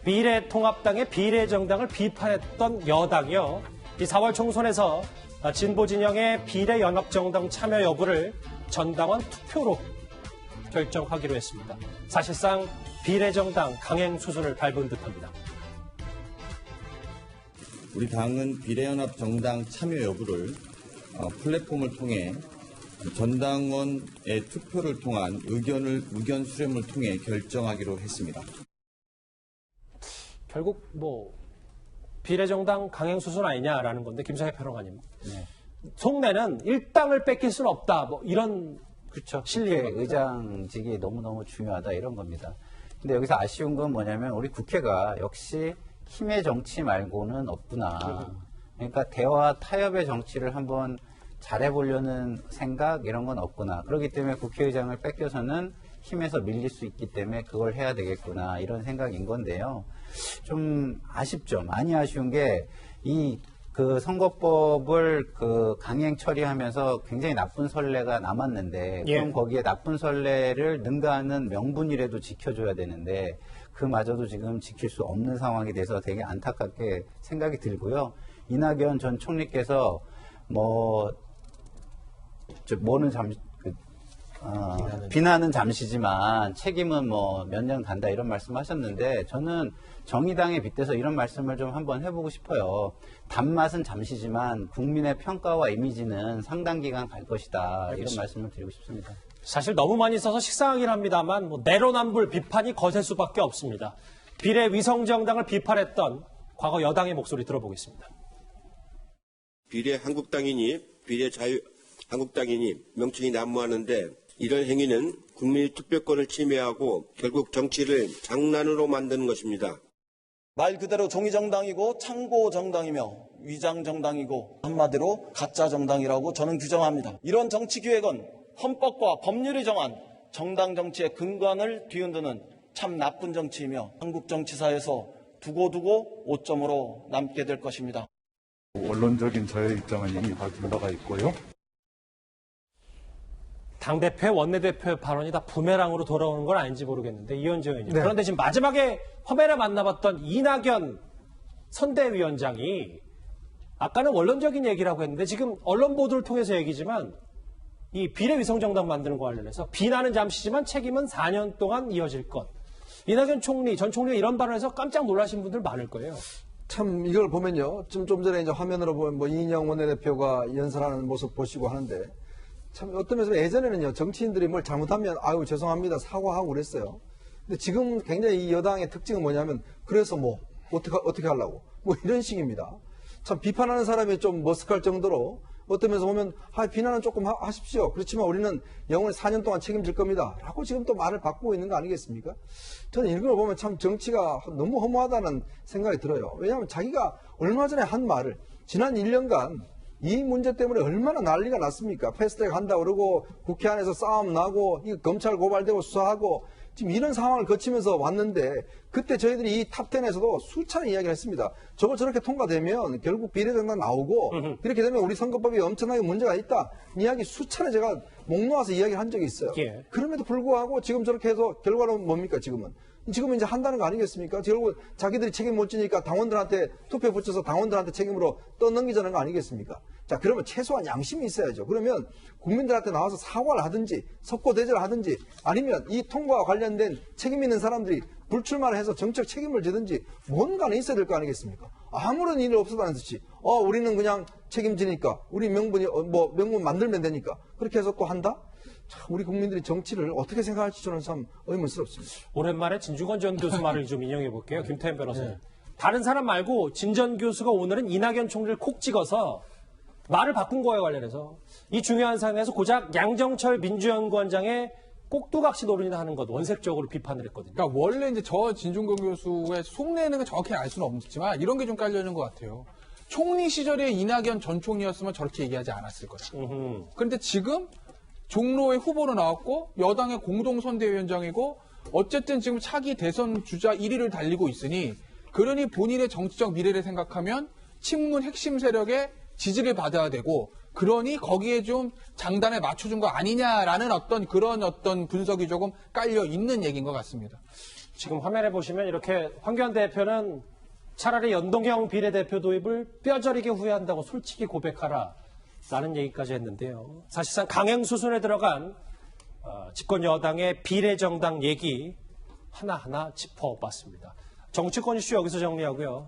미래통합당의 비례정당을 비판했던 여당이요. 이 4월 총선에서 진보 진영의 비례연합정당 참여 여부를 전당원 투표로 결정하기로 했습니다. 사실상 비례정당 강행 수순을 밟은 듯합니다. 우리 당은 비례연합정당 참여 여부를 플랫폼을 통해 전당원의 투표를 통한 의견 수렴을 통해 결정하기로 했습니다. 결국 비례정당 강행 수순 아니냐라는 건데 김성애 평론가님. 네. 속내는 일당을 뺏길 수는 없다. 이런 그렇죠. 실리의 의장직이 너무너무 중요하다 이런 겁니다. 근데 여기서 아쉬운 건 뭐냐면 우리 국회가 역시 힘의 정치 말고는 없구나. 그러니까 대화 타협의 정치를 한번 잘해보려는 생각 이런 건 없구나. 그렇기 때문에 국회의장을 뺏겨서는 힘에서 밀릴 수 있기 때문에 그걸 해야 되겠구나 이런 생각인 건데요. 좀 아쉽죠. 많이 아쉬운 게 그 선거법을 강행 처리하면서 굉장히 나쁜 선례가 남았는데 그럼 거기에 나쁜 선례를 능가하는 명분이라도 지켜줘야 되는데 그마저도 지금 지킬 수 없는 상황이 돼서 되게 안타깝게 생각이 들고요. 이낙연 전 총리께서 비난은 잠시지만 책임은 몇 년 간다 이런 말씀하셨는데 저는 정의당에 빗대서 이런 말씀을 좀 한번 해보고 싶어요. 단맛은 잠시지만 국민의 평가와 이미지는 상당 기간 갈 것이다. 이런 말씀을 드리고 싶습니다. 사실 너무 많이 써서 식상하긴 합니다만 내로남불 비판이 거셀 수밖에 없습니다. 비례 위성정당을 비판했던 과거 여당의 목소리 들어보겠습니다. 비례 한국당이니 비례 자유한국당이니 명칭이 난무하는데 이런 행위는 국민의 투표권을 침해하고 결국 정치를 장난으로 만드는 것입니다. 말 그대로 종이정당이고 창고정당이며 위장정당이고 한마디로 가짜정당이라고 저는 규정합니다. 이런 정치기획은 헌법과 법률이 정한 정당 정치의 근간을 뒤흔드는 참 나쁜 정치이며 한국 정치사에서 두고두고 오점으로 남게 될 것입니다. 원론적인 저의 입장은 이미 올라가 있고요. 당대표, 원내대표의 발언이 다 부메랑으로 돌아오는 건 아닌지 모르겠는데 이현재 의원님. 네. 그런데 지금 마지막에 화면에 만나봤던 이낙연 선대위원장이 아까는 원론적인 얘기라고 했는데 지금 언론 보도를 통해서 얘기지만 이 비례위성정당 만드는 거 관련해서 비난은 잠시지만 책임은 4년 동안 이어질 것. 이낙연 총리, 전 총리가 이런 발언에서 깜짝 놀라신 분들 많을 거예요. 참 이걸 보면요. 좀 전에 이제 화면으로 보면 이인영 원내대표가 연설하는 모습 보시고 하는데 참 어떤 면에서 예전에는요. 정치인들이 뭘 잘못하면 아유 죄송합니다 사과하고 그랬어요. 근데 지금 굉장히 이 여당의 특징은 뭐냐면 그래서 어떻게 하려고 이런 식입니다. 참 비판하는 사람이 좀 머쓱할 정도로 어떤 면에서 보면 비난은 조금 하십시오. 그렇지만 우리는 영원히 4년 동안 책임질 겁니다. 라고 지금 또 말을 바꾸고 있는 거 아니겠습니까? 저는 이런 걸 보면 참 정치가 너무 허무하다는 생각이 들어요. 왜냐하면 자기가 얼마 전에 한 말을 지난 1년간 이 문제 때문에 얼마나 난리가 났습니까? 패스트트랙 한다고 그러고 국회 안에서 싸움 나고 검찰 고발되고 수사하고 지금 이런 상황을 거치면서 왔는데 그때 저희들이 이 탑10에서도 수차례 이야기를 했습니다. 저걸 저렇게 통과되면 결국 비례정당 나오고 그렇게 되면 우리 선거법이 엄청나게 문제가 있다. 이야기 수차례 제가 목 놓아서 이야기를 한 적이 있어요. 예. 그럼에도 불구하고 지금 저렇게 해서 결과는 뭡니까 지금은? 지금은 이제 한다는 거 아니겠습니까? 결국 자기들이 책임 못 지니까 당원들한테 투표 붙여서 당원들한테 책임으로 떠넘기자는 거 아니겠습니까? 자, 그러면 최소한 양심이 있어야죠. 그러면 국민들한테 나와서 사과를 하든지 석고대죄를 하든지 아니면 이 통과와 관련된 책임 있는 사람들이 불출마를 해서 정책 책임을 지든지 뭔가는 있어야 될 거 아니겠습니까? 아무런 일이 없었다는 듯이 우리는 그냥 책임지니까 우리 명분 만들면 되니까 그렇게 해서 또 한다? 참 우리 국민들이 정치를 어떻게 생각할지 저는 참 의문스럽습니다. 오랜만에 진중권 전 교수 말을 좀 인용해 볼게요. 김태현 변호사님. 네. 다른 사람 말고 진 전 교수가 오늘은 이낙연 총리를 콕 찍어서 말을 바꾼 거에 관련해서 이 중요한 상황에서 고작 양정철 민주연구원장의 꼭두각시 노릇이나 하는 것 원색적으로 비판을 했거든요. 그러니까 원래 이제 저 진중권 교수의 속내는 걸 정확히 알 수는 없지만 이런 게 좀 깔려있는 것 같아요. 총리 시절에 이낙연 전 총리였으면 저렇게 얘기하지 않았을 거다. 그런데 지금 종로의 후보로 나왔고 여당의 공동선대위원장이고 어쨌든 지금 차기 대선 주자 1위를 달리고 있으니 그러니 본인의 정치적 미래를 생각하면 친문 핵심 세력의 지지를 받아야 되고 그러니 거기에 좀 장단에 맞춰준 거 아니냐라는 그런 분석이 조금 깔려 있는 얘기인 것 같습니다. 지금 화면에 보시면 이렇게 황교안 대표는 차라리 연동형 비례대표 도입을 뼈저리게 후회한다고 솔직히 고백하라라는 얘기까지 했는데요. 사실상 강행 수순에 들어간 집권 여당의 비례정당 얘기 하나하나 짚어봤습니다. 정치권 이슈 여기서 정리하고요.